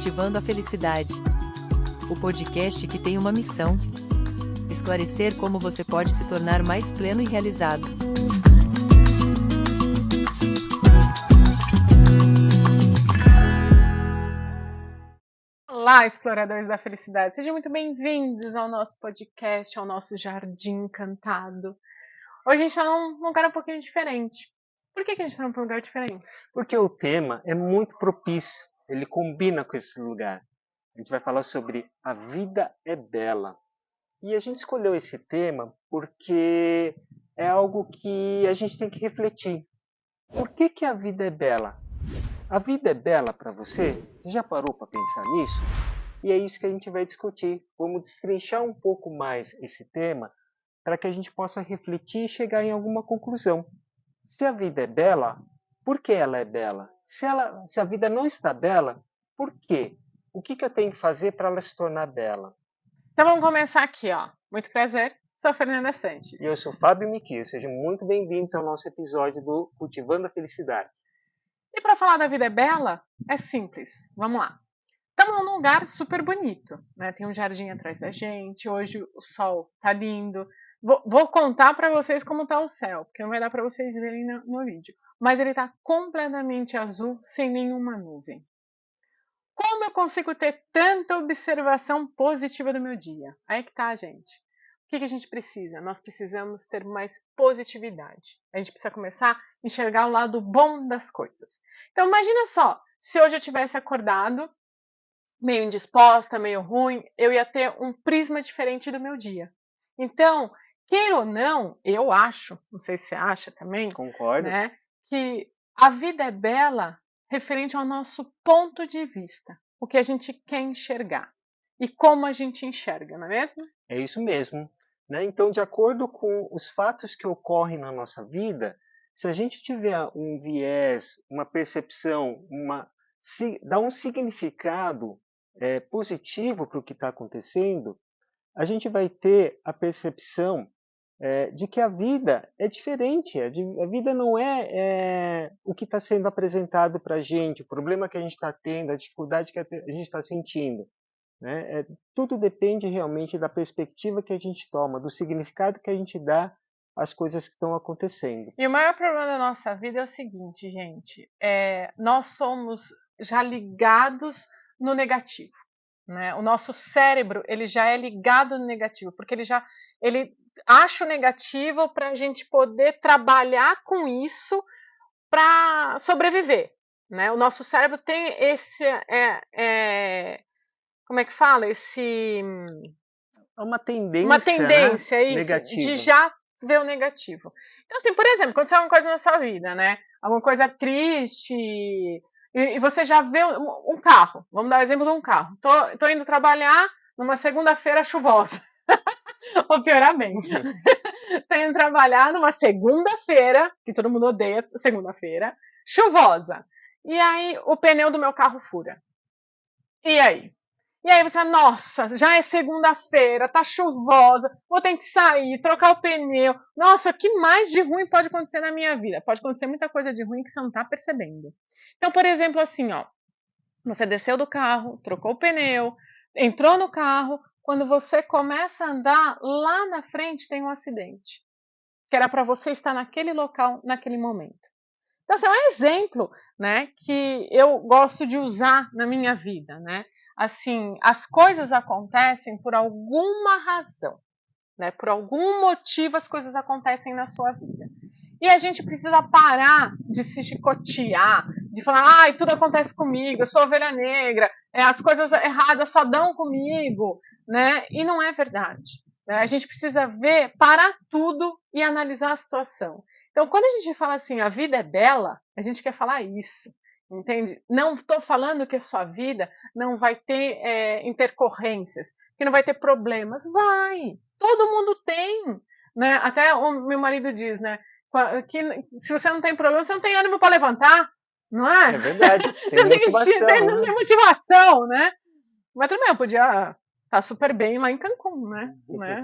Cultivando a Felicidade. O podcast que tem uma missão: esclarecer como você pode se tornar mais pleno e realizado. Olá, exploradores da felicidade! Sejam muito bem-vindos ao nosso podcast, ao nosso Jardim Encantado. Hoje a gente está num lugar um pouquinho diferente. Por que a gente está num lugar diferente? Porque o tema é muito propício, ele combina com esse lugar. A gente vai falar sobre a vida é bela. E a gente escolheu esse tema porque é algo que a gente tem que refletir. Por que a vida é bela? A vida é bela para você? Você já parou para pensar nisso? E é isso que a gente vai discutir. Vamos destrinchar um pouco mais esse tema para que a gente possa refletir e chegar em alguma conclusão. Se a vida é bela, por que ela é bela? Se a vida não está bela, por quê? O que eu tenho que fazer para ela se tornar bela? Então vamos começar aqui, ó. Muito prazer, sou a Fernanda Sanches. E eu sou Fábio Miquio. Sejam muito bem-vindos ao nosso episódio do Cultivando a Felicidade. E para falar da vida é bela, é simples. Vamos lá. Estamos num lugar super bonito, né? Tem um jardim atrás da gente. Hoje o sol tá lindo. Vou contar para vocês como tá o céu, porque não vai dar para vocês verem no vídeo. Mas ele tá completamente azul, sem nenhuma nuvem. Como eu consigo ter tanta observação positiva do meu dia? Aí que tá, gente. O que a gente precisa? Nós precisamos ter mais positividade. A gente precisa começar a enxergar o lado bom das coisas. Então imagina só, se hoje eu tivesse acordado meio indisposta, meio ruim, eu ia ter um prisma diferente do meu dia. Então, queira ou não, eu acho, não sei se você acha também, Concordo. né, que a vida é bela referente ao nosso ponto de vista, o que a gente quer enxergar e como a gente enxerga, não é mesmo? É isso mesmo. Né? Então, de acordo com os fatos que ocorrem na nossa vida, se a gente tiver um viés, uma percepção, dar um significado positivo para o que está acontecendo, a gente vai ter a percepção de que a vida é diferente. A vida não é o que está sendo apresentado para a gente, o problema que a gente está tendo, a dificuldade que a gente está sentindo. Né? Tudo depende realmente da perspectiva que a gente toma, do significado que a gente dá às coisas que estão acontecendo. E o maior problema da nossa vida é o seguinte, gente, nós somos já ligados no negativo, né? O nosso cérebro ele já é ligado no negativo, porque ele acha o negativo para a gente poder trabalhar com isso para sobreviver, né? O nosso cérebro tem esse como é que fala? É uma Uma tendência, né? tendência, isso, de Negativa. já ver o negativo. Então, assim, por exemplo, aconteceu alguma coisa na sua vida, né? Alguma coisa triste, e você já vê um carro. Vamos dar o exemplo de um carro. Tô indo trabalhar numa segunda-feira chuvosa. Vou piorar bem. Tô indo trabalhar numa segunda-feira, que todo mundo odeia segunda-feira, chuvosa. E aí o pneu do meu carro fura. E aí? E aí você, nossa, já é segunda-feira, tá chuvosa, vou ter que sair, trocar o pneu. Nossa, o que mais de ruim pode acontecer na minha vida? Pode acontecer muita coisa de ruim que você não tá percebendo. Então, por exemplo, assim, ó, você desceu do carro, trocou o pneu, entrou no carro, quando você começa a andar, lá na frente tem um acidente, que era para você estar naquele local, naquele momento. Então, assim, é um exemplo, né, que eu gosto de usar na minha vida, né? Assim, as coisas acontecem por alguma razão, né? Por algum motivo as coisas acontecem na sua vida. E a gente precisa parar de se chicotear, de falar, ai, tudo acontece comigo, eu sou ovelha negra, as coisas erradas só dão comigo, né? E não é verdade. A gente precisa ver, parar tudo e analisar a situação. Então, quando a gente fala assim, a vida é bela, a gente quer falar isso, entende? Não estou falando que a sua vida não vai ter intercorrências, que não vai ter problemas. Vai! Todo mundo tem, né? Até o meu marido diz, né? Que se você não tem problema, você não tem ânimo para levantar, não é? É verdade. Você não tem motivação, né? Mas também eu podia estar super bem lá em Cancún, né?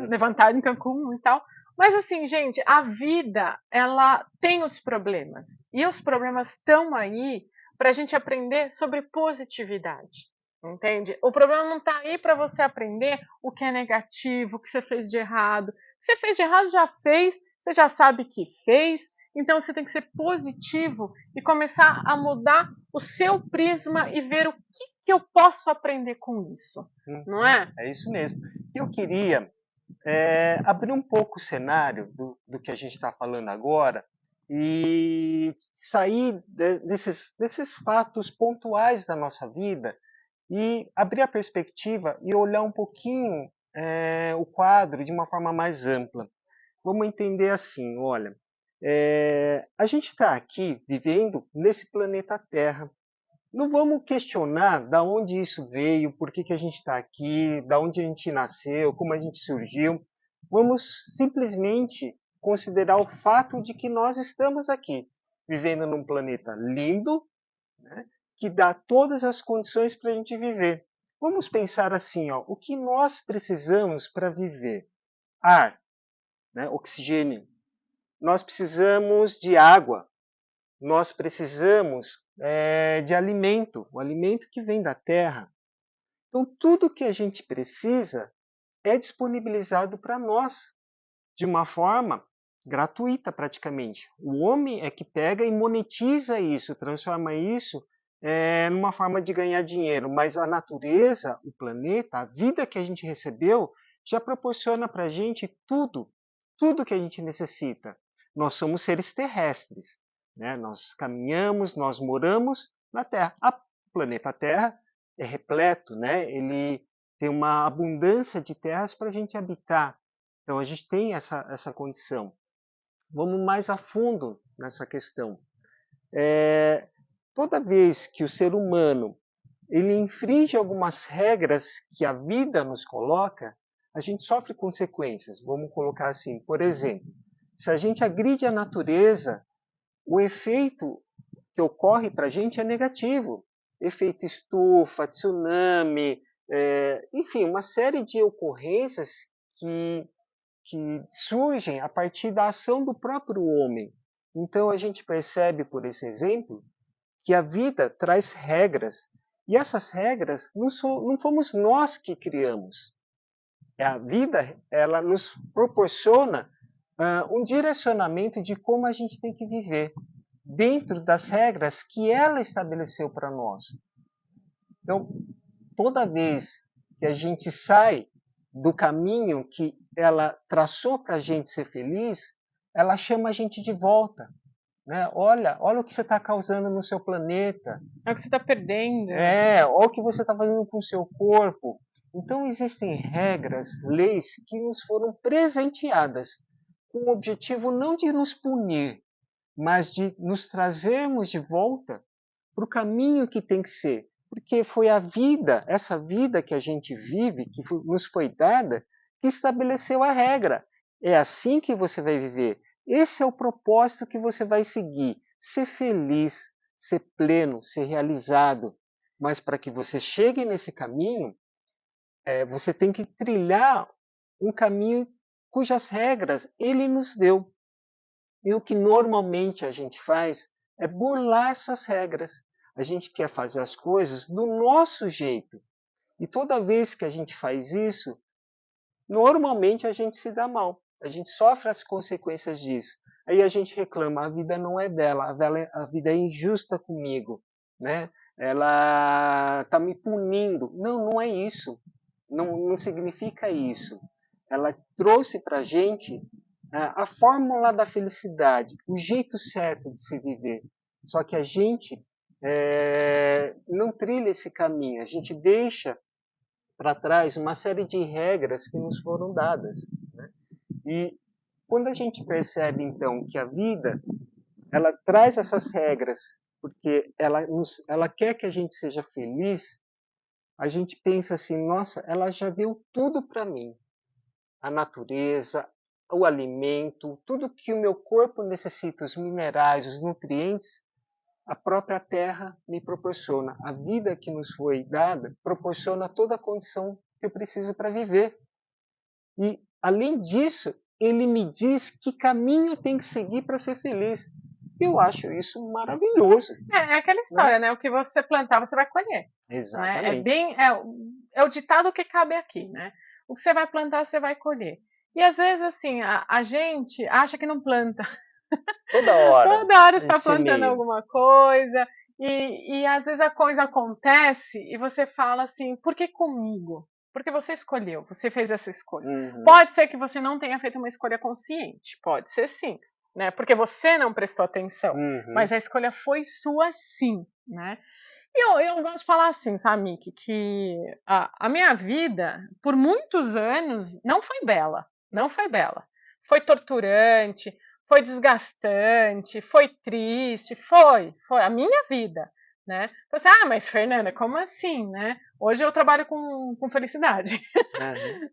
Levantado em Cancún e tal. Mas assim, gente, a vida, ela tem os problemas. E os problemas estão aí para a gente aprender sobre positividade. Entende? O problema não está aí para você aprender o que é negativo, o que você fez de errado. O que você fez de errado já fez, você já sabe que fez, então você tem que ser positivo e começar a mudar o seu prisma e ver o que eu posso aprender com isso, não é? É isso mesmo. Eu queria abrir um pouco o cenário do que a gente está falando agora e sair desses fatos pontuais da nossa vida e abrir a perspectiva e olhar um pouquinho o quadro de uma forma mais ampla. Vamos entender assim, olha, a gente está aqui vivendo nesse planeta Terra. Não vamos questionar da onde isso veio, por que a gente está aqui, da onde a gente nasceu, como a gente surgiu. Vamos simplesmente considerar o fato de que nós estamos aqui, vivendo num planeta lindo, né, que dá todas as condições para a gente viver. Vamos pensar assim, ó, o que nós precisamos para viver? Ar, né, oxigênio. Nós precisamos de água. Nós precisamos de alimento, o alimento que vem da terra. Então, tudo que a gente precisa é disponibilizado para nós, de uma forma gratuita praticamente. O homem é que pega e monetiza isso, transforma isso numa forma de ganhar dinheiro, mas a natureza, o planeta, a vida que a gente recebeu, já proporciona para a gente tudo que a gente necessita. Nós somos seres terrestres, né? Nós caminhamos, nós moramos na Terra. O planeta Terra é repleto, né? Ele tem uma abundância de terras para a gente habitar. Então a gente tem essa condição. Vamos mais a fundo nessa questão. Toda vez que o ser humano ele infringe algumas regras que a vida nos coloca, a gente sofre consequências. Vamos colocar assim, por exemplo, se a gente agride a natureza, o efeito que ocorre para a gente é negativo. Efeito estufa, tsunami, enfim, uma série de ocorrências que surgem a partir da ação do próprio homem. Então a gente percebe, por esse exemplo, que a vida traz regras. E essas regras não fomos nós que criamos. A vida ela nos proporciona um direcionamento de como a gente tem que viver, dentro das regras que ela estabeleceu para nós. Então, toda vez que a gente sai do caminho que ela traçou para a gente ser feliz, ela chama a gente de volta. Né? Olha o que você está causando no seu planeta. É o que você está perdendo. Olha o que você está fazendo com o seu corpo. Então, existem regras, leis que nos foram presenteadas com o objetivo não de nos punir, mas de nos trazermos de volta para o caminho que tem que ser. Porque foi a vida, essa vida que a gente vive, que nos foi dada, que estabeleceu a regra. É assim que você vai viver. Esse é o propósito que você vai seguir. Ser feliz, ser pleno, ser realizado. Mas para que você chegue nesse caminho, você tem que trilhar um caminho cujas regras ele nos deu. E o que normalmente a gente faz é burlar essas regras. A gente quer fazer as coisas do nosso jeito. E toda vez que a gente faz isso, normalmente a gente se dá mal. A gente sofre as consequências disso. Aí a gente reclama, a vida não é bela, a vida é injusta comigo, né? Ela está me punindo. Não, não é isso. Não significa isso. Ela trouxe para a gente a fórmula da felicidade, o jeito certo de se viver. Só que a gente não trilha esse caminho, a gente deixa para trás uma série de regras que nos foram dadas. Né? E quando a gente percebe, então, que a vida ela traz essas regras porque ela quer que a gente seja feliz, a gente pensa assim, nossa, ela já deu tudo para mim. A natureza, o alimento, tudo que o meu corpo necessita, os minerais, os nutrientes, a própria terra me proporciona. A vida que nos foi dada proporciona toda a condição que eu preciso para viver. E, além disso, ele me diz que caminho eu tenho que seguir para ser feliz. E eu acho isso maravilhoso. É aquela história, né? O que você plantar, você vai colher. Né? Exatamente. É o ditado que cabe aqui, né? O que você vai plantar, você vai colher. E às vezes, assim, a gente acha que não planta. Toda hora. Toda hora está Esse plantando meio. alguma coisa. E às vezes a coisa acontece e você fala assim, por que comigo? Porque você escolheu, você fez essa escolha. Pode ser que você não tenha feito uma escolha consciente, pode ser sim, né? Porque você não prestou atenção, mas a escolha foi sua sim, né? E eu gosto de falar assim, sabe, Miki, que a minha vida, por muitos anos, não foi bela, não foi bela. Foi torturante, foi desgastante, foi triste, foi a minha vida, né? Então, assim, mas Fernanda, como assim, né? Hoje eu trabalho com felicidade,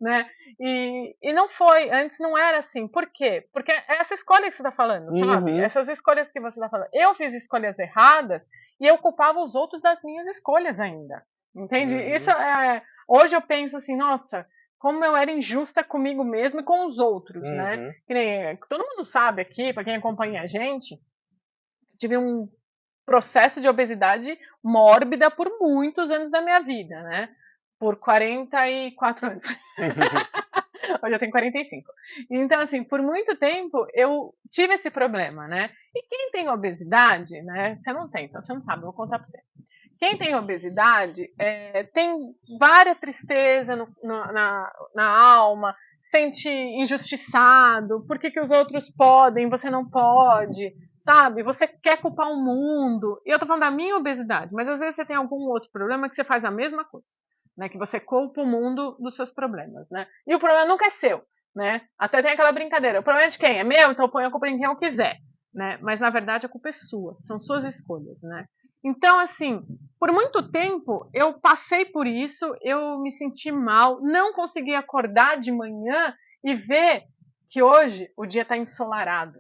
né? E não foi, antes não era assim. Por quê? Porque é essa escolha que você está falando, sabe? Essas escolhas que você está falando. Eu fiz escolhas erradas e eu culpava os outros das minhas escolhas ainda, entende? Isso hoje eu penso assim, nossa, como eu era injusta comigo mesma e com os outros, né? Que nem, todo mundo sabe aqui, para quem acompanha a gente, tive um processo de obesidade mórbida por muitos anos da minha vida, né? Por 44 anos. Hoje eu tenho 45. Então, assim, por muito tempo eu tive esse problema, né? E quem tem obesidade, né? Você não tem, então você não sabe, eu vou contar pra você. Quem tem obesidade tem várias tristeza na alma, sente injustiçado, por que os outros podem, você não pode, sabe? Você quer culpar o mundo. E eu tô falando da minha obesidade, mas às vezes você tem algum outro problema que você faz a mesma coisa, né? Que você culpa o mundo dos seus problemas, né? E o problema nunca é seu, né? Até tem aquela brincadeira, o problema é de quem? É meu, então eu ponho a culpa em quem eu quiser, né? Mas na verdade a culpa é sua, são suas escolhas, né? Então, assim, por muito tempo eu passei por isso, eu me senti mal, não consegui acordar de manhã e ver que hoje o dia está ensolarado,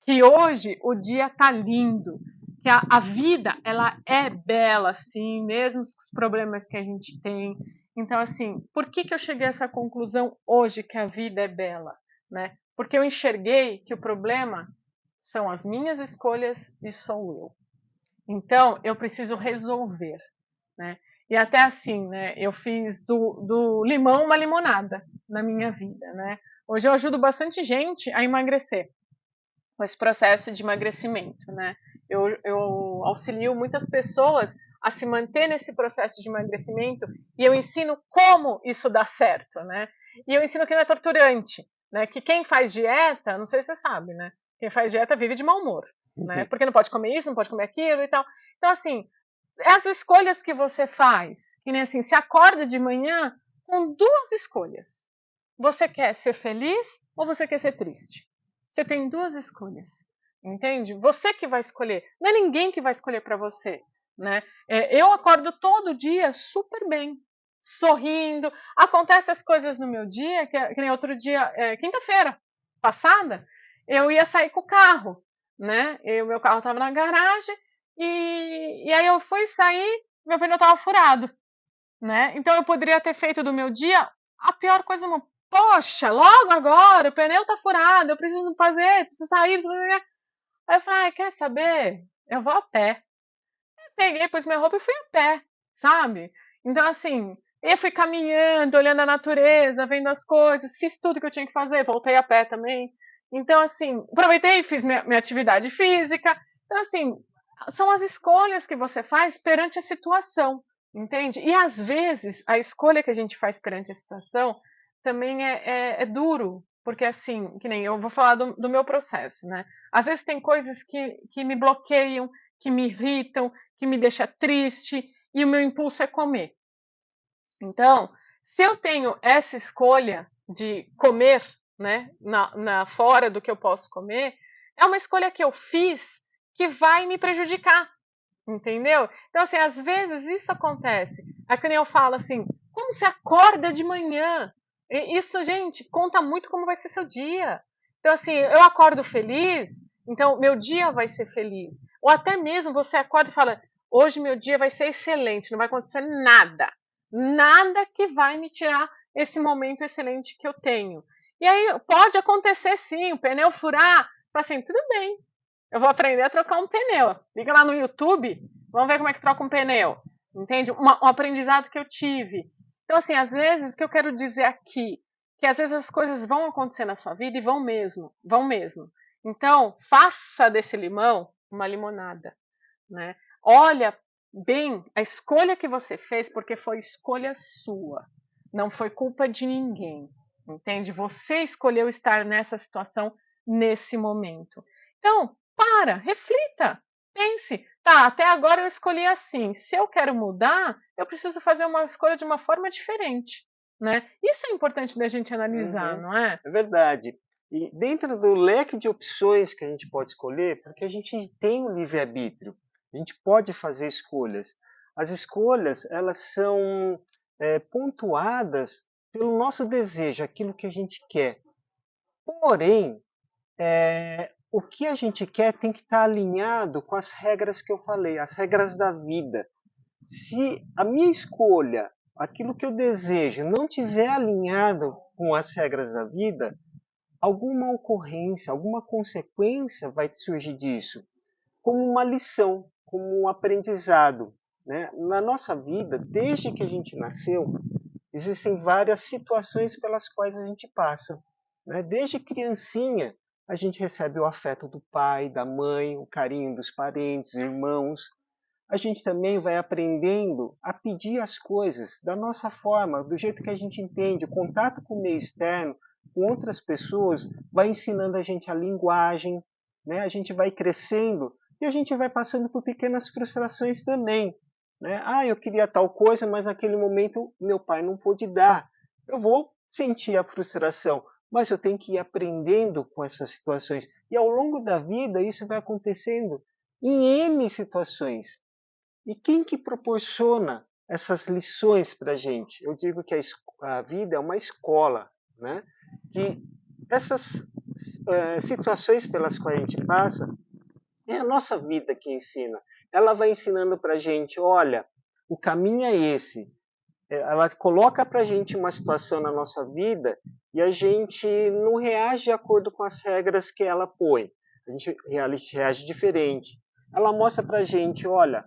que hoje o dia está lindo, que a vida ela é bela, sim, mesmo com os problemas que a gente tem. Então, assim, por que eu cheguei a essa conclusão hoje que a vida é bela, né? Porque eu enxerguei que o problema são as minhas escolhas e sou eu. Então, eu preciso resolver, né? E até assim, né? Eu fiz do limão uma limonada na minha vida, né? Hoje eu ajudo bastante gente a emagrecer, com esse processo de emagrecimento, né? Eu auxilio muitas pessoas a se manter nesse processo de emagrecimento e eu ensino como isso dá certo, né? E eu ensino que não é torturante, né? Que quem faz dieta, não sei se você sabe, né? Quem faz dieta vive de mau humor, né? Porque não pode comer isso, não pode comer aquilo e tal. Então, assim, as escolhas que você faz, que nem assim, se acorda de manhã com duas escolhas. Você quer ser feliz ou você quer ser triste? Você tem duas escolhas, entende? Você que vai escolher, não é ninguém que vai escolher para você, né? Eu acordo todo dia super bem, sorrindo. Acontecem as coisas no meu dia, que nem outro dia, quinta-feira passada, eu ia sair com o carro, né? Meu carro estava na garagem e aí eu fui sair, meu pneu estava furado, né? Então eu poderia ter feito do meu dia a pior coisa do mundo. Poxa, logo agora, o pneu tá furado, eu preciso fazer, preciso sair, preciso fazer. Aí eu falei, quer saber? Eu vou a pé. Eu peguei, pus minha roupa e fui a pé, sabe? Então, assim, eu fui caminhando, olhando a natureza, vendo as coisas, fiz tudo que eu tinha que fazer, voltei a pé também. Então, assim, aproveitei e fiz minha atividade física. Então, assim, são as escolhas que você faz perante a situação, entende? E às vezes a escolha que a gente faz perante a situação também é duro, porque assim, que nem eu vou falar do meu processo, né? Às vezes tem coisas que me bloqueiam, que me irritam, que me deixa triste, e o meu impulso é comer. Então, se eu tenho essa escolha de comer, né, fora do que eu posso comer, é uma escolha que eu fiz que vai me prejudicar, entendeu? Então, assim, às vezes isso acontece. É que nem eu falo assim, como você acorda de manhã? Isso, gente, conta muito como vai ser seu dia. Então, assim, eu acordo feliz, então meu dia vai ser feliz. Ou até mesmo você acorda e fala, hoje meu dia vai ser excelente, não vai acontecer nada. Nada que vai me tirar esse momento excelente que eu tenho. E aí pode acontecer sim, o pneu furar, assim, tudo bem. eu vou aprender a trocar um pneu. Liga lá no YouTube, vamos ver como é que troca um pneu. Entende? Um aprendizado que eu tive. Então, assim, às vezes, o que eu quero dizer aqui, que às vezes as coisas vão acontecer na sua vida e vão mesmo, vão mesmo. Então, faça desse limão uma limonada, né? Olha bem a escolha que você fez, porque foi escolha sua, não foi culpa de ninguém, entende? Você escolheu estar nessa situação nesse momento. Então, reflita, pense, tá, até agora eu escolhi assim, se eu quero mudar, eu preciso fazer uma escolha de uma forma diferente, né? Isso é importante da gente analisar, Uhum, não é? é verdade. E dentro do leque de opções que a gente pode escolher, porque a gente tem o livre-arbítrio, a gente pode fazer escolhas. As escolhas, elas são pontuadas pelo nosso desejo, aquilo que a gente quer. Porém, o que a gente quer tem que estar alinhado com as regras que eu falei, as regras da vida. Se a minha escolha, aquilo que eu desejo, não tiver alinhado com as regras da vida, alguma ocorrência, alguma consequência vai surgir disso, como uma lição, como um aprendizado. Né? Na nossa vida, desde que a gente nasceu, existem várias situações pelas quais a gente passa. Né? Desde criancinha, a gente recebe o afeto do pai, da mãe, o carinho dos parentes, irmãos. A gente também vai aprendendo a pedir as coisas da nossa forma, do jeito que a gente entende. O contato com o meio externo, com outras pessoas, vai ensinando a gente a linguagem, né? A gente vai crescendo e a gente vai passando por pequenas frustrações também. Né? Ah, eu queria tal coisa, mas naquele momento meu pai não pôde dar. Eu vou sentir a frustração, mas eu tenho que ir aprendendo com essas situações. E ao longo da vida isso vai acontecendo em N situações. E quem que proporciona essas lições para a gente? Eu digo que a vida é uma escola, né? Que essas situações pelas quais a gente passa, é a nossa vida que ensina. Ela vai ensinando para a gente, olha, o caminho é esse. Ela coloca para a gente uma situação na nossa vida e a gente não reage de acordo com as regras que ela põe. A gente reage diferente. Ela mostra para a gente, olha,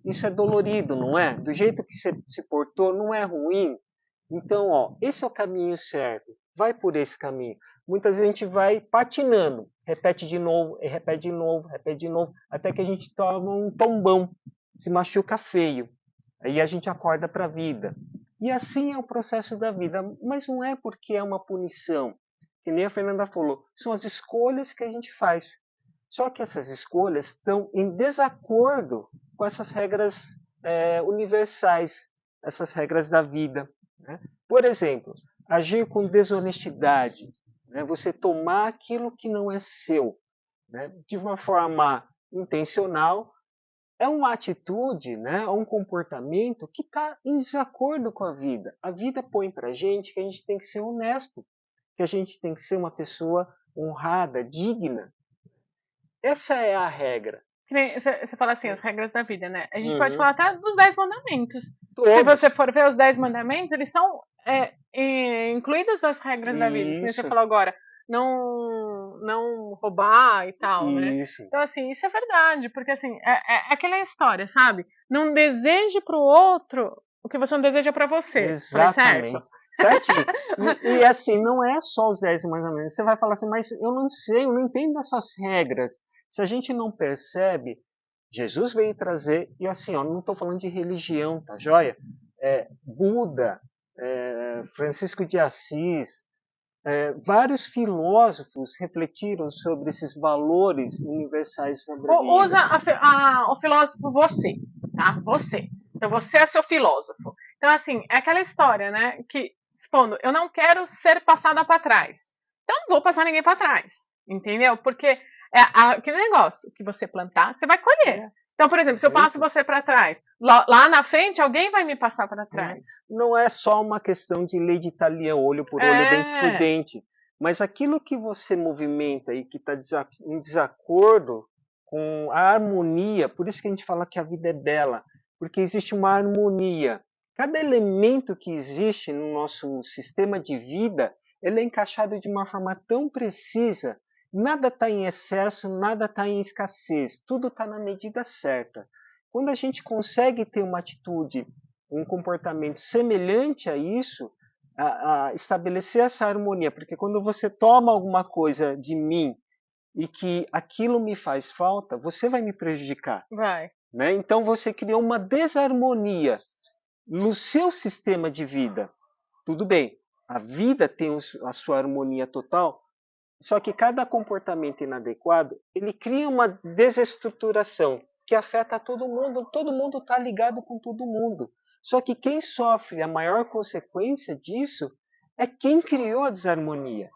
isso é dolorido, não é? Do jeito que você se portou, não é ruim. Então, ó, esse é o caminho certo. Vai por esse caminho. Muitas vezes a gente vai patinando, repete de novo, repete de novo, repete de novo, até que a gente toma um tombão, se machuca feio. Aí a gente acorda para a vida. E assim é o processo da vida, mas não é porque é uma punição. Que nem a Fernanda falou, são as escolhas que a gente faz. Só que essas escolhas estão em desacordo com essas regras universais, essas regras da vida. Né? Por exemplo, agir com desonestidade, né? Você tomar aquilo que não é seu, né? De uma forma intencional, é uma atitude, né? É um comportamento que está em desacordo com a vida. A vida põe para a gente que a gente tem que ser honesto, que a gente tem que ser uma pessoa honrada, digna. Essa é a regra. Você fala assim, as regras da vida, né? A gente pode Uhum. falar até dos 10 mandamentos. Se Todos. você for ver os 10 mandamentos, eles são incluídos as regras da vida. Que nem você Isso, falou agora, não roubar e tal, né? isso. Então, assim, isso é verdade, porque assim, é aquela história, sabe? Não deseje pro outro o que você não deseja pra você. Falei certo? Exatamente. Certinho. E assim, não é só os 10 mandamentos. Você vai falar assim, mas eu não sei, eu não entendo essas regras. Se a gente não percebe, Jesus veio trazer, e assim, ó, não estou falando de religião, tá joia? Buda, Francisco de Assis, vários filósofos refletiram sobre esses valores universais sobre a Usa vida. o filósofo você, tá? Você. Então você é seu filósofo. Então, assim, é aquela história, né? Que, expondo, eu não quero ser passada para trás. Então não vou passar ninguém para trás. Entendeu? Porque aquele negócio que você plantar, você vai colher. É, Então, por exemplo, se eu passo gente, você para trás, lá na frente alguém vai me passar para trás. não é só uma questão de lei de Italião, olho por olho, dente por É. dente, mas aquilo que você movimenta e que está em desacordo com a harmonia, por isso que a gente fala que a vida é bela, porque existe uma harmonia. Cada elemento que existe no nosso sistema de vida, ele é encaixado de uma forma tão precisa Nada está em excesso, nada está em escassez, tudo está na medida certa. Quando a gente consegue ter uma atitude, um comportamento semelhante a isso, a estabelecer essa harmonia, porque quando você toma alguma coisa de mim e que aquilo me faz falta, você vai me prejudicar. Vai. Né? Então você criou uma desarmonia no seu sistema de vida. Tudo bem, a vida tem a sua harmonia total, só que cada comportamento inadequado, ele cria uma desestruturação que afeta todo mundo está ligado com todo mundo. Só que quem sofre a maior consequência disso é quem criou a desarmonia,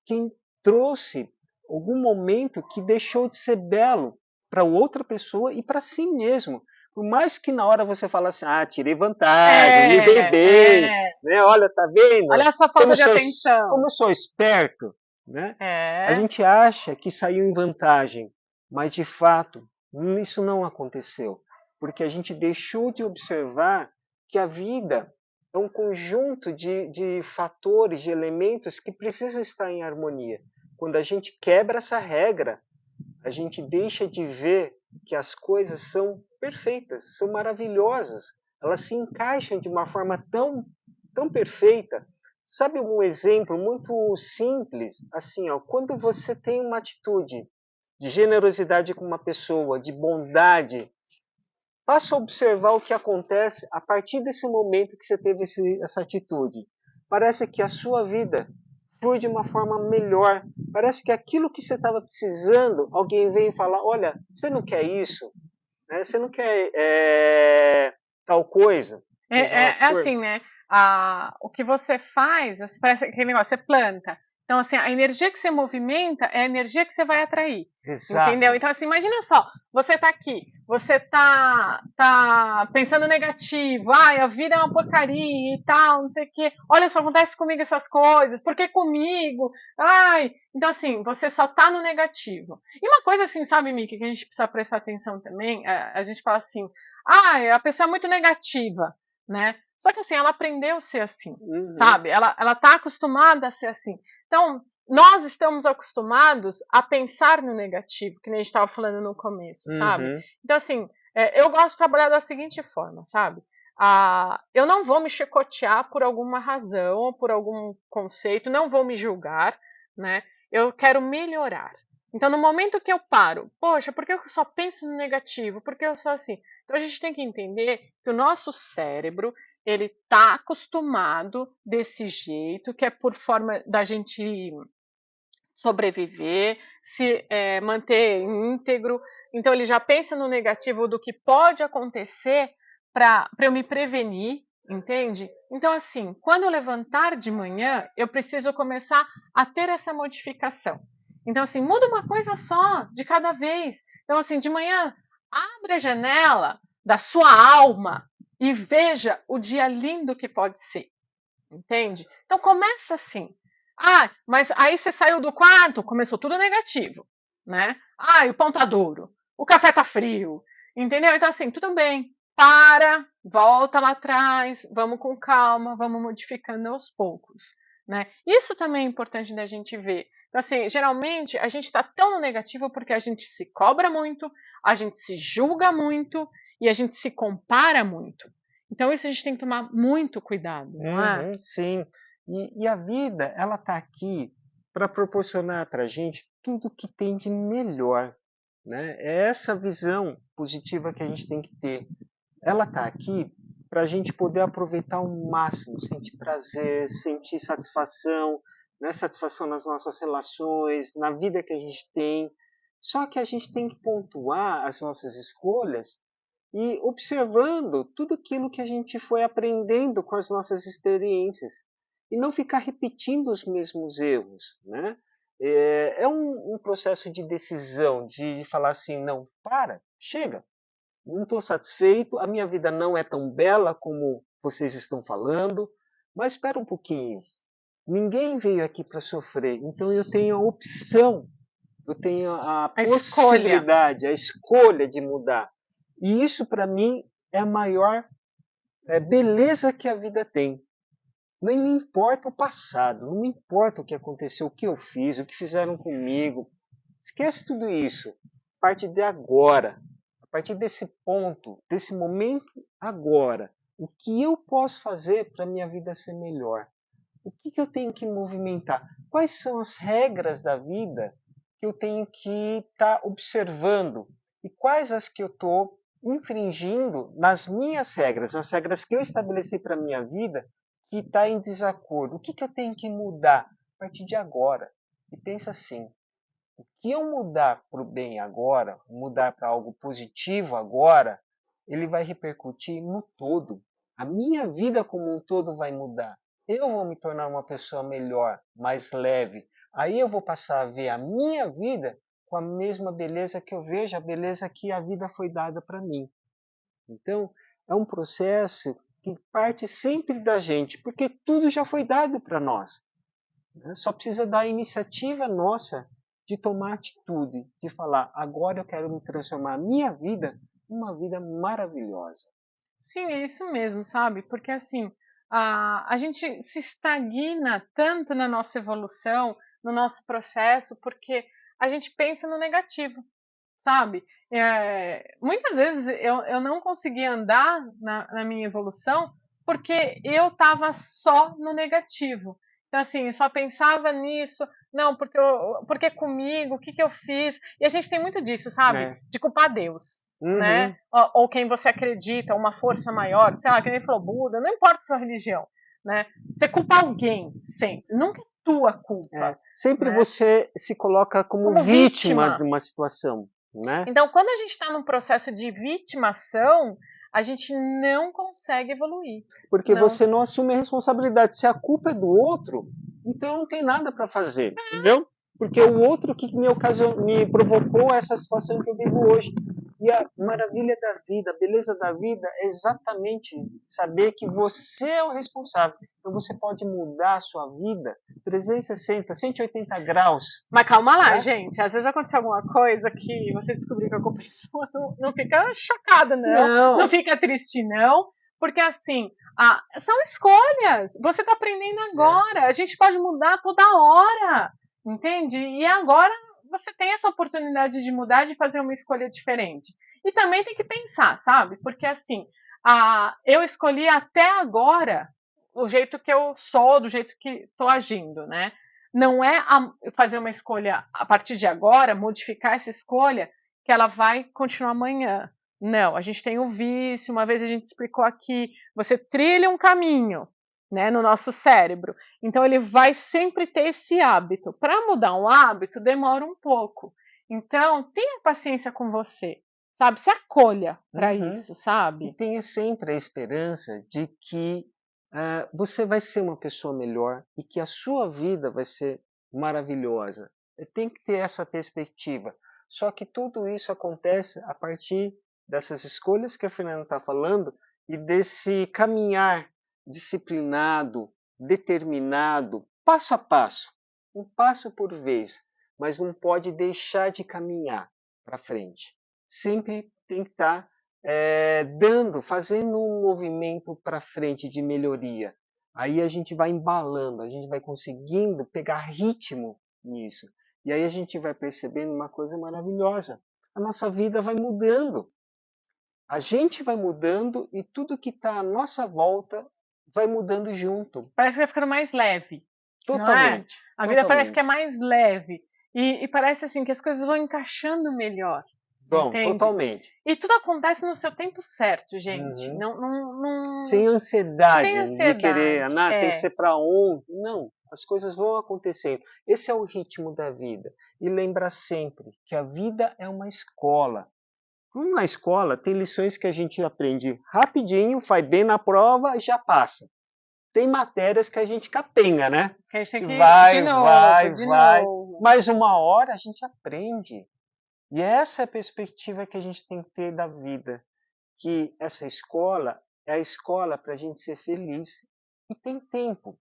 quem trouxe algum momento que deixou de ser belo para outra pessoa e para si mesmo. Por mais que na hora você fale assim, tirei vantagem, me dei bem, né? Olha, tá vendo? Olha essa falta de atenção. Como eu sou esperto, né? É. A gente acha que saiu em vantagem, mas de fato isso não aconteceu, porque a gente deixou de observar que a vida é um conjunto de fatores, de elementos que precisam estar em harmonia. Quando a gente quebra essa regra, a gente deixa de ver que as coisas são perfeitas, são maravilhosas. Elas se encaixam de uma forma tão perfeita. Sabe um exemplo muito simples? Assim, ó, quando você tem uma atitude de generosidade com uma pessoa, de bondade, passa a observar o que acontece a partir desse momento que você teve essa atitude. Parece que a sua vida flui de uma forma melhor. Parece que aquilo que você estava precisando, alguém vem falar, olha, você não quer isso? Né? Você não quer tal coisa? É assim, né? O que você faz, parece aquele negócio, você planta. Então, assim, a energia que você movimenta é a energia que você vai atrair. Exato. Entendeu? Então, assim, imagina só, você tá aqui, você tá pensando negativo, a vida é uma porcaria e tal, não sei o quê. Olha, só acontece comigo essas coisas, por que comigo? Então, assim, você só tá no negativo. E uma coisa assim, sabe, Miki, que a gente precisa prestar atenção também, a gente fala assim, a pessoa é muito negativa, né? Só que assim, ela aprendeu a ser assim, sabe? Ela tá acostumada a ser assim. Então, nós estamos acostumados a pensar no negativo, que nem a gente estava falando no começo, sabe? Então, assim, eu gosto de trabalhar da seguinte forma, sabe? Eu não vou me chicotear por alguma razão, ou por algum conceito, não vou me julgar, né? Eu quero melhorar. Então, no momento que eu paro, poxa, por que eu só penso no negativo? Por que eu sou assim? Então, a gente tem que entender que o nosso cérebro, ele tá acostumado desse jeito, que é por forma da gente sobreviver, se manter íntegro. Então, ele já pensa no negativo do que pode acontecer para eu me prevenir, entende? Então, assim, quando eu levantar de manhã, eu preciso começar a ter essa modificação. Então, assim, muda uma coisa só, de cada vez. Então, assim, de manhã, abre a janela da sua alma e veja o dia lindo que pode ser, entende? Então, começa assim. Mas aí você saiu do quarto, começou tudo negativo, né? O pão tá duro, o café tá frio, entendeu? Então, assim, tudo bem, volta lá atrás, vamos com calma, vamos modificando aos poucos, né? Isso também é importante da gente ver. Então, assim, geralmente a gente tá tão no negativo porque a gente se cobra muito, a gente se julga muito e a gente se compara muito. Então, isso a gente tem que tomar muito cuidado, não é? Sim. E a vida, ela está aqui para proporcionar para a gente tudo que tem de melhor. Né? É essa visão positiva que a gente tem que ter. Ela está aqui para a gente poder aproveitar ao máximo, sentir prazer, sentir satisfação, né? Satisfação nas nossas relações, na vida que a gente tem. Só que a gente tem que pontuar as nossas escolhas e observando tudo aquilo que a gente foi aprendendo com as nossas experiências e não ficar repetindo os mesmos erros, né? É um processo de decisão, de falar assim, não, chega, não estou satisfeito, a minha vida não é tão bela como vocês estão falando, mas espera um pouquinho, ninguém veio aqui para sofrer, então eu tenho a opção, eu tenho a possibilidade, a escolha de mudar. E isso, para mim, é a maior beleza que a vida tem. Não me importa o passado, não me importa o que aconteceu, o que eu fiz, o que fizeram comigo, Esquece tudo isso. A partir de agora, a partir desse ponto, desse momento agora, o que eu posso fazer para a minha vida ser melhor? O que eu tenho que movimentar? Quais são as regras da vida que eu tenho que estar observando? E quais as que eu estou infringindo nas minhas regras, nas regras que eu estabeleci para a minha vida, que está em desacordo? O que eu tenho que mudar a partir de agora? E pensa assim, o que eu mudar para o bem agora, mudar para algo positivo agora, ele vai repercutir no todo. A minha vida como um todo vai mudar. Eu vou me tornar uma pessoa melhor, mais leve. Aí eu vou passar a ver a minha vida com a mesma beleza que eu vejo, a beleza que a vida foi dada para mim. Então, é um processo que parte sempre da gente, porque tudo já foi dado para nós. Só precisa da iniciativa nossa de tomar atitude, de falar, agora eu quero me transformar a minha vida numa vida maravilhosa. Sim, é isso mesmo, sabe? Porque assim, a gente se estagna tanto na nossa evolução, no nosso processo, porque a gente pensa no negativo, sabe? Muitas vezes eu não conseguia andar na minha evolução porque eu estava só no negativo. Então, assim, eu só pensava nisso, não, porque comigo, o que eu fiz? E a gente tem muito disso, sabe? É. De culpar Deus, Uhum. né? Ou quem você acredita, uma força maior, sei lá, que nem falou Buda, não importa a sua religião, né? Você culpa alguém sempre, nunca é tua culpa. Sempre né? você se coloca como vítima de uma situação, né? Então, quando a gente está num processo de vitimação, a gente não consegue evoluir. Porque Não. você não assume a responsabilidade. Se a culpa é do outro, então não tem nada para fazer, entendeu? Porque o outro que me provocou essa situação que eu vivo hoje. E a maravilha da vida, a beleza da vida é exatamente saber que você é o responsável. Então você pode mudar a sua vida 360, 180 graus. Mas calma lá, né? gente. Às vezes acontece alguma coisa que você descobriu que a culpa é sua, não fica chocada, não. Não fica triste, não. Porque assim, são escolhas. Você está aprendendo agora. A gente pode mudar toda hora. Entende? E agora você tem essa oportunidade de mudar, de fazer uma escolha diferente. E também tem que pensar, sabe? Porque assim, eu escolhi até agora o jeito que eu sou, do jeito que estou agindo, né? Não é fazer uma escolha a partir de agora, modificar essa escolha, que ela vai continuar amanhã. Não, a gente tem um vício, uma vez a gente explicou aqui, você trilha um caminho, né, no nosso cérebro. Então ele vai sempre ter esse hábito. Para mudar um hábito demora um pouco. Então tenha paciência com você, sabe? Se acolha para isso, sabe? E tenha sempre a esperança de que você vai ser uma pessoa melhor e que a sua vida vai ser maravilhosa. Tem que ter essa perspectiva. Só que tudo isso acontece a partir dessas escolhas que a Fernanda está falando e desse caminhar disciplinado, determinado, passo a passo, um passo por vez, mas não pode deixar de caminhar para frente. Sempre tem que estar fazendo um movimento para frente de melhoria. Aí a gente vai embalando, a gente vai conseguindo pegar ritmo nisso. E aí a gente vai percebendo uma coisa maravilhosa. A nossa vida vai mudando. A gente vai mudando e tudo que está à nossa volta vai mudando junto. Parece que vai ficando mais leve. Totalmente. Não é? A vida parece que é mais leve. E parece assim que as coisas vão encaixando melhor. Bom, entende? totalmente. E tudo acontece no seu tempo certo, gente. Sem ansiedade, Sem ansiedade, de querer, tem que ser para ontem. Não, as coisas vão acontecendo. Esse é o ritmo da vida. E lembra sempre que a vida é uma escola. Como na escola, tem lições que a gente aprende rapidinho, faz bem na prova e já passa. Tem matérias que a gente capenga, né? Que a gente tem que vai, de novo, vai, de vai. novo. Mas uma hora a gente aprende. E essa é a perspectiva que a gente tem que ter da vida. Que essa escola é a escola para a gente ser feliz. E tem tempo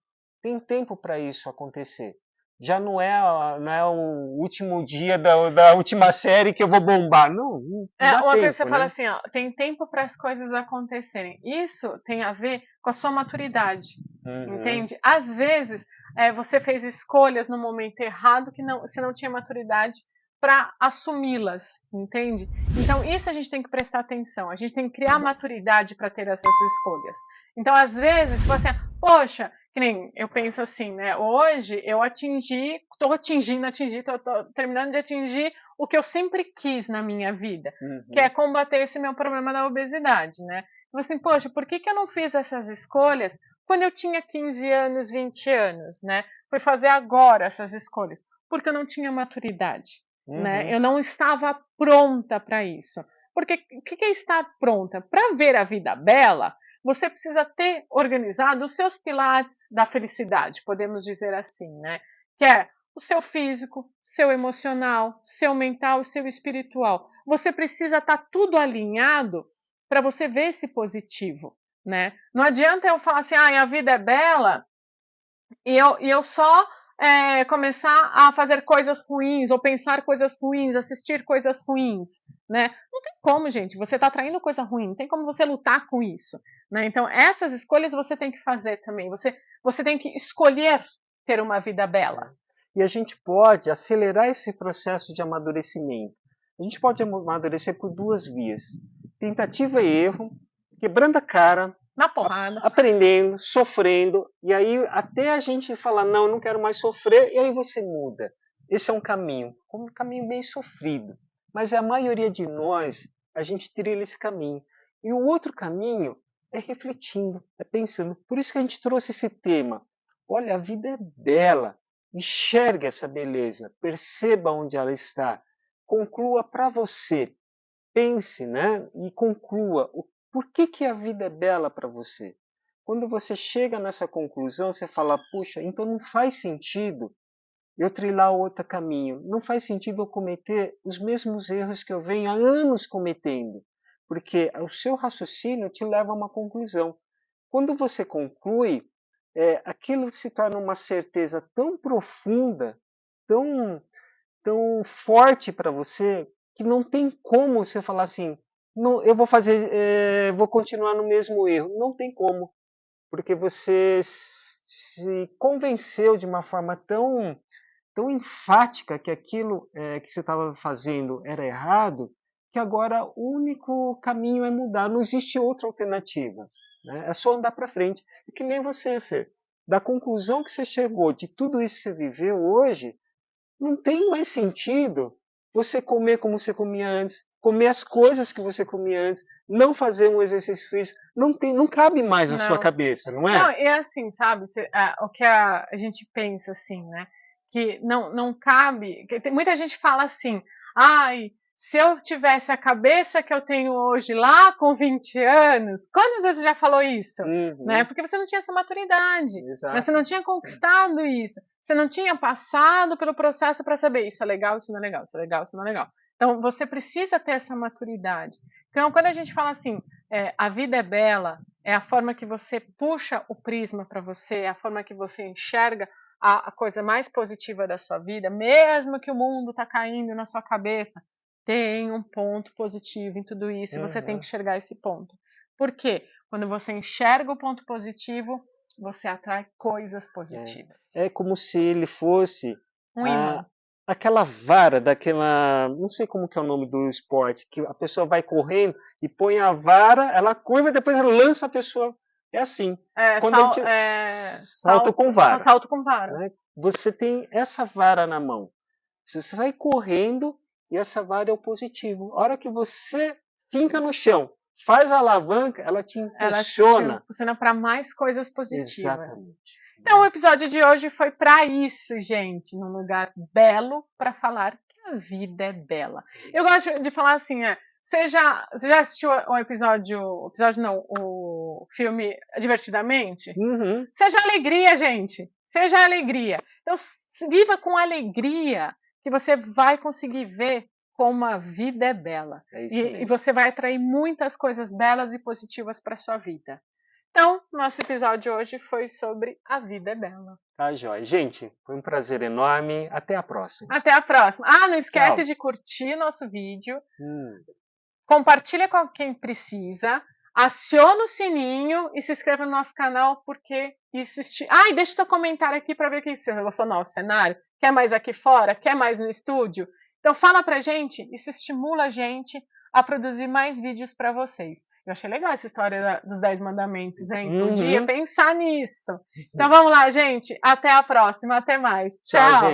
para isso acontecer. Já não é o último dia da última série que eu vou bombar. Não dá uma tempo, vez você né? fala assim, tem tempo para as coisas acontecerem. Isso tem a ver com a sua maturidade, entende? Às vezes você fez escolhas no momento errado que você não tinha maturidade para assumi-las, entende? Então, isso a gente tem que prestar atenção, a gente tem que criar maturidade para ter essas escolhas. Então, às vezes, você assim, poxa, que nem eu penso assim, né? Hoje eu tô terminando de atingir o que eu sempre quis na minha vida, que é combater esse meu problema da obesidade, né? Eu assim, poxa, por que eu não fiz essas escolhas quando eu tinha 15 anos, 20 anos, né? Fui fazer agora essas escolhas, porque eu não tinha maturidade, né? Eu não estava pronta para isso. Porque o que é estar pronta? Para ver a vida bela, você precisa ter organizado os seus pilares da felicidade, podemos dizer assim, né? Que é o seu físico, seu emocional, seu mental e seu espiritual. Você precisa estar tudo alinhado para você ver esse positivo, né? Não adianta eu falar assim, a vida é bela e eu só começar a fazer coisas ruins ou pensar coisas ruins, assistir coisas ruins, né? Não tem como, gente. Você está atraindo coisa ruim. Não tem como você lutar com isso, né? Então essas escolhas você tem que fazer também. Você tem que escolher ter uma vida bela. E a gente pode acelerar esse processo de amadurecimento. A gente pode amadurecer por duas vias: tentativa e erro, quebrando a cara, na porrada, aprendendo, sofrendo, e aí até a gente falar, não, não quero mais sofrer, e aí você muda. Esse é um caminho bem sofrido, mas a maioria de nós, a gente trilha esse caminho. E o outro caminho é refletindo, é pensando. Por isso que a gente trouxe esse tema. Olha, a vida é bela, enxergue essa beleza, perceba onde ela está, conclua para você, pense, né? E conclua por que a vida é bela para você. Quando você chega nessa conclusão, você fala, puxa, então não faz sentido eu trilhar outro caminho, não faz sentido eu cometer os mesmos erros que eu venho há anos cometendo, porque o seu raciocínio te leva a uma conclusão. Quando você conclui, aquilo se torna uma certeza tão profunda, tão forte para você, que não tem como você falar assim, não, eu vou continuar no mesmo erro. Não tem como, porque você se convenceu de uma forma tão enfática que aquilo que você estava fazendo era errado, que agora o único caminho é mudar, não existe outra alternativa, né? É só andar para frente. E que nem você, Fê, da conclusão que você chegou de tudo isso que você viveu hoje, não tem mais sentido você comer como você comia antes, comer as coisas que você comia antes, não fazer um exercício físico, não cabe mais na sua cabeça, não é? Não, é assim, sabe, o que a gente pensa assim, né, que não cabe, muita gente fala assim, ai, se eu tivesse a cabeça que eu tenho hoje lá com 20 anos, quantas vezes você já falou isso? Né? Porque você não tinha essa maturidade, né? Você não tinha conquistado isso, você não tinha passado pelo processo para saber isso é legal, isso não é legal, isso é legal, isso não é legal. Então, você precisa ter essa maturidade. Então, quando a gente fala assim, a vida é bela, é a forma que você puxa o prisma para você, é a forma que você enxerga a coisa mais positiva da sua vida, mesmo que o mundo está caindo na sua cabeça, tem um ponto positivo em tudo isso, e você tem que enxergar esse ponto. Por quê? Quando você enxerga o ponto positivo, você atrai coisas positivas. É como se ele fosse um imã. Aquela vara daquela, não sei como que é o nome do esporte, que a pessoa vai correndo e põe a vara, ela curva e depois ela lança a pessoa. É assim. Salto com vara. Salto com vara. Né? Você tem essa vara na mão. Você sai correndo e essa vara é o positivo. A hora que você finca no chão, faz a alavanca, ela te impulsiona. Ela te impulsiona para mais coisas positivas. Exatamente. Então, o episódio de hoje foi para isso, gente, num lugar belo para falar que a vida é bela. Eu gosto de falar assim, você já assistiu o filme Divertidamente? Seja alegria, gente. Seja alegria. Então, viva com alegria, que você vai conseguir ver como a vida é bela. E você vai atrair muitas coisas belas e positivas para sua vida. Então, nosso episódio de hoje foi sobre a vida é bela. Tá, joia. Gente, foi um prazer enorme. Até a próxima. Até a próxima. Não esquece de curtir nosso vídeo. Compartilha com quem precisa. Aciona o sininho e se inscreva no nosso canal, porque isso... e deixa seu comentário aqui para ver o que você gostou do nosso cenário. Quer mais aqui fora? Quer mais no estúdio? Então fala pra gente, isso estimula a gente a produzir mais vídeos para vocês. Eu achei legal essa história dos 10 mandamentos, hein? Podia pensar nisso. Então vamos lá, gente. Até a próxima. Até mais. Tchau, Tchau. gente.